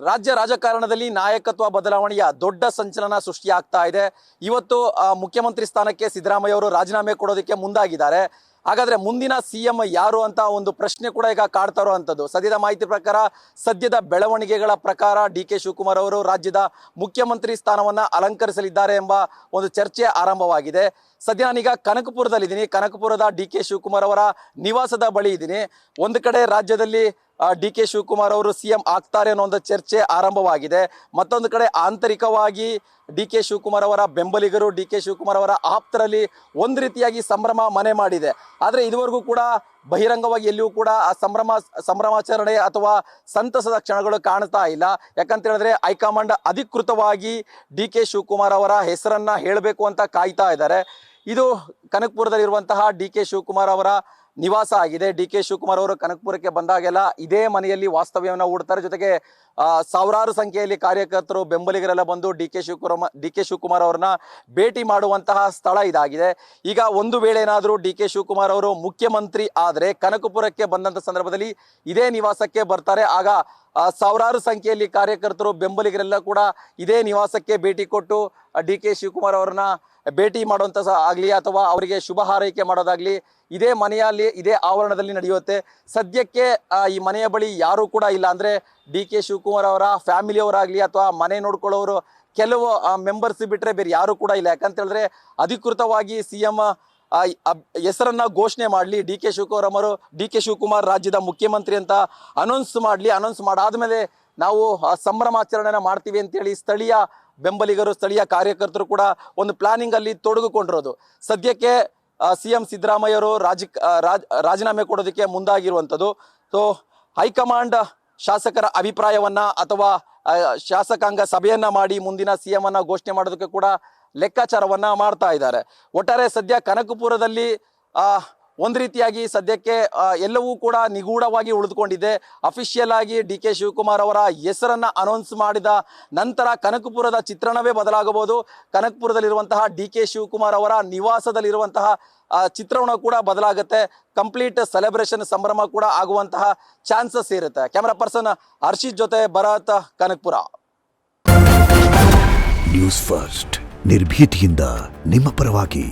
ರಾಜ್ಯ ರಾಜಕಾರಣದಲ್ಲಿ ನಾಯಕತ್ವ ಬದಲಾವಣೆಯ ದೊಡ್ಡ ಸಂಚಲನ ಸೃಷ್ಟಿಯಾಗ್ತಾ ಇದೆ. ಇವತ್ತು ಮುಖ್ಯಮಂತ್ರಿ ಸ್ಥಾನಕ್ಕೆ ಸಿದ್ದರಾಮಯ್ಯ ಅವರು ರಾಜೀನಾಮೆ ಕೊಡೋದಕ್ಕೆ ಮುಂದಾಗಿದ್ದಾರೆ. ಹಾಗಾದ್ರೆ ಮುಂದಿನ ಸಿಎಂ ಯಾರು ಅಂತ ಒಂದು ಪ್ರಶ್ನೆ ಕೂಡ ಈಗ ಕಾಡ್ತಾ ಇರುವಂಥದ್ದು. ಸದ್ಯದ ಮಾಹಿತಿ ಪ್ರಕಾರ, ಸದ್ಯದ ಬೆಳವಣಿಗೆಗಳ ಪ್ರಕಾರ ಡಿ.ಕೆ. ಶಿವಕುಮಾರ್ ಅವರು ರಾಜ್ಯದ ಮುಖ್ಯಮಂತ್ರಿ ಸ್ಥಾನವನ್ನ ಅಲಂಕರಿಸಲಿದ್ದಾರೆ ಎಂಬ ಒಂದು ಚರ್ಚೆ ಆರಂಭವಾಗಿದೆ. ಸದ್ಯ ನಾನೀಗ ಕನಕಪುರದಲ್ಲಿದ್ದೀನಿ. ಕನಕಪುರದ ಡಿ.ಕೆ. ಶಿವಕುಮಾರ್ ಅವರ ನಿವಾಸದ ಬಳಿ ಇದ್ದೀನಿ. ಒಂದು ಕಡೆ ರಾಜ್ಯದಲ್ಲಿ ಡಿ.ಕೆ. ಶಿವಕುಮಾರ್ ಅವರು ಸಿಎಂ ಆಗ್ತಾರೆ ಅನ್ನೋ ಒಂದು ಚರ್ಚೆ ಆರಂಭವಾಗಿದೆ. ಮತ್ತೊಂದು ಕಡೆ ಆಂತರಿಕವಾಗಿ ಡಿ.ಕೆ. ಶಿವಕುಮಾರ್ ಅವರ ಬೆಂಬಲಿಗರು, ಡಿ.ಕೆ. ಶಿವಕುಮಾರ್ ಅವರ ಆಪ್ತರಲ್ಲಿ ಒಂದು ರೀತಿಯಾಗಿ ಸಂಭ್ರಮ ಮನೆ ಮಾಡಿದೆ. ಆದರೆ ಇದುವರೆಗೂ ಕೂಡ ಬಹಿರಂಗವಾಗಿ ಎಲ್ಲಿಯೂ ಕೂಡ ಆ ಸಂಭ್ರಮಾಚರಣೆ ಅಥವಾ ಸಂತಸದ ಕ್ಷಣಗಳು ಕಾಣ್ತಾ ಇಲ್ಲ. ಯಾಕಂತ ಹೇಳಿದ್ರೆ ಹೈಕಮಾಂಡ್ ಅಧಿಕೃತವಾಗಿ ಡಿ.ಕೆ. ಶಿವಕುಮಾರ್ ಅವರ ಹೆಸರನ್ನ ಹೇಳಬೇಕು ಅಂತ ಕಾಯ್ತಾ ಇದ್ದಾರೆ. ಇದು ಕನಕಪುರದಲ್ಲಿರುವಂತಹ ಡಿ.ಕೆ. ಶಿವಕುಮಾರ್ ಅವರ ನಿವಾಸ ಆಗಿದೆ. ಡಿ.ಕೆ. ಶಿವಕುಮಾರ್ ಅವರು ಕನಕಪುರಕ್ಕೆ ಬಂದಾಗೆಲ್ಲ ಇದೇ ಮನೆಯಲ್ಲಿ ವಾಸ್ತವ್ಯವನ್ನು ಹೂಡ್ತಾರೆ. ಜೊತೆಗೆ ಸಾವಿರಾರು ಸಂಖ್ಯೆಯಲ್ಲಿ ಕಾರ್ಯಕರ್ತರು, ಬೆಂಬಲಿಗರೆಲ್ಲ ಬಂದು ಡಿ.ಕೆ. ಶಿವಕುಮಾರ್ ಅವರನ್ನ ಭೇಟಿ ಮಾಡುವಂತಹ ಸ್ಥಳ ಇದಾಗಿದೆ. ಈಗ ಒಂದು ವೇಳೆ ಏನಾದರೂ ಡಿ.ಕೆ. ಶಿವಕುಮಾರ್ ಅವರು ಮುಖ್ಯಮಂತ್ರಿ ಆದರೆ ಕನಕಪುರಕ್ಕೆ ಬಂದಂಥ ಸಂದರ್ಭದಲ್ಲಿ ಇದೇ ನಿವಾಸಕ್ಕೆ ಬರ್ತಾರೆ. ಆಗ ಸಾವಿರಾರು ಸಂಖ್ಯೆಯಲ್ಲಿ ಕಾರ್ಯಕರ್ತರು, ಬೆಂಬಲಿಗರೆಲ್ಲ ಕೂಡ ಇದೇ ನಿವಾಸಕ್ಕೆ ಭೇಟಿ ಕೊಟ್ಟು ಡಿ.ಕೆ. ಶಿವಕುಮಾರ್ ಅವರನ್ನ ಭೇಟಿ ಮಾಡುವಂಥ ಆಗಲಿ ಅಥವಾ ಅವರಿಗೆ ಶುಭ ಹಾರೈಕೆ ಮಾಡೋದಾಗ್ಲಿ ಇದೇ ಮನೆಯಲ್ಲಿ, ಇದೇ ಆವರಣದಲ್ಲಿ ನಡೆಯುತ್ತೆ. ಸದ್ಯಕ್ಕೆ ಈ ಮನೆಯ ಬಳಿ ಯಾರೂ ಕೂಡ ಇಲ್ಲ. ಅಂದರೆ ಡಿ.ಕೆ. ಶಿವಕುಮಾರ್ ಅವರ ಫ್ಯಾಮಿಲಿಯವರಾಗಲಿ ಅಥವಾ ಮನೆ ನೋಡ್ಕೊಳ್ಳೋರು ಕೆಲವು ಮೆಂಬರ್ಸ್ ಬಿಟ್ಟರೆ ಬೇರೆ ಯಾರೂ ಕೂಡ ಇಲ್ಲ. ಯಾಕಂತ ಹೇಳಿದ್ರೆ ಅಧಿಕೃತವಾಗಿ ಸಿಎಂ ಹೆಸರನ್ನ ಘೋಷಣೆ ಮಾಡಲಿ, ಡಿ.ಕೆ. ಶಿವಕುಮಾರ್ ರಾಜ್ಯದ ಮುಖ್ಯಮಂತ್ರಿ ಅಂತ ಅನೌನ್ಸ್ ಮಾಡಾದ್ಮೇಲೆ ನಾವು ಸಂಭ್ರಮಾಚರಣೆನ ಮಾಡ್ತೀವಿ ಅಂತೇಳಿ ಸ್ಥಳೀಯ ಬೆಂಬಲಿಗರು, ಸ್ಥಳೀಯ ಕಾರ್ಯಕರ್ತರು ಕೂಡ ಒಂದು ಪ್ಲಾನಿಂಗ್ ಅಲ್ಲಿ ತೊಡಗಿಕೊಂಡಿರೋದು. ಸದ್ಯಕ್ಕೆ ಸಿಎಂ ಸಿದ್ದರಾಮಯ್ಯ ಅವರು ರಾಜೀನಾಮೆ ಕೊಡೋದಕ್ಕೆ ಮುಂದಾಗಿರುವಂಥದ್ದು. ಸೊ ಹೈಕಮಾಂಡ್ ಶಾಸಕರ ಅಭಿಪ್ರಾಯವನ್ನ ಅಥವಾ ಶಾಸಕಾಂಗ ಸಭೆಯನ್ನ ಮಾಡಿ ಮುಂದಿನ ಸಿಎಂ ಅನ್ನ ಘೋಷಣೆ ಮಾಡೋದಕ್ಕೆ ಕೂಡ ಲೆಕ್ಕಾಚಾರವನ್ನ ಮಾಡ್ತಾ ಇದ್ದಾರೆ. ಒಟ್ಟಾರೆ ಸದ್ಯ ಕನಕಪುರದಲ್ಲಿ ಒಂದು ರೀತಿಯಾಗಿ ಸದ್ಯಕ್ಕೆ ಎಲ್ಲವೂ ಕೂಡ ನಿಗೂಢವಾಗಿ ಉಳಿದುಕೊಂಡಿದೆ. ಅಫಿಷಿಯಲ್ ಆಗಿ ಡಿ.ಕೆ. ಶಿವಕುಮಾರ್ ಅವರ ಹೆಸರನ್ನ ಅನೌನ್ಸ್ ಮಾಡಿದ ನಂತರ ಕನಕಪುರದ ಚಿತ್ರಣವೇ ಬದಲಾಗಬಹುದು. ಕನಕಪುರದಲ್ಲಿರುವಂತಹ ಡಿ.ಕೆ. ಶಿವಕುಮಾರ್ ಅವರ ನಿವಾಸದಲ್ಲಿರುವಂತಹ ಚಿತ್ರಣ ಕೂಡ ಬದಲಾಗುತ್ತೆ. ಕಂಪ್ಲೀಟ್ ಸೆಲೆಬ್ರೇಷನ್ ಸಂಭ್ರಮ ಕೂಡ ಆಗುವಂತಹ ಚಾನ್ಸಸ್ ಇರುತ್ತೆ. ಕ್ಯಾಮರಾ ಪರ್ಸನ್ ಹರ್ಷಿತ್ ಜೊತೆ ಭರತ್, ಕನಕಪುರ. ನ್ಯೂಸ್ ಫಸ್ಟ್, ನಿರ್ಭೀತಿಯಿಂದ ನಿಮ್ಮ ಪರವಾಗಿ.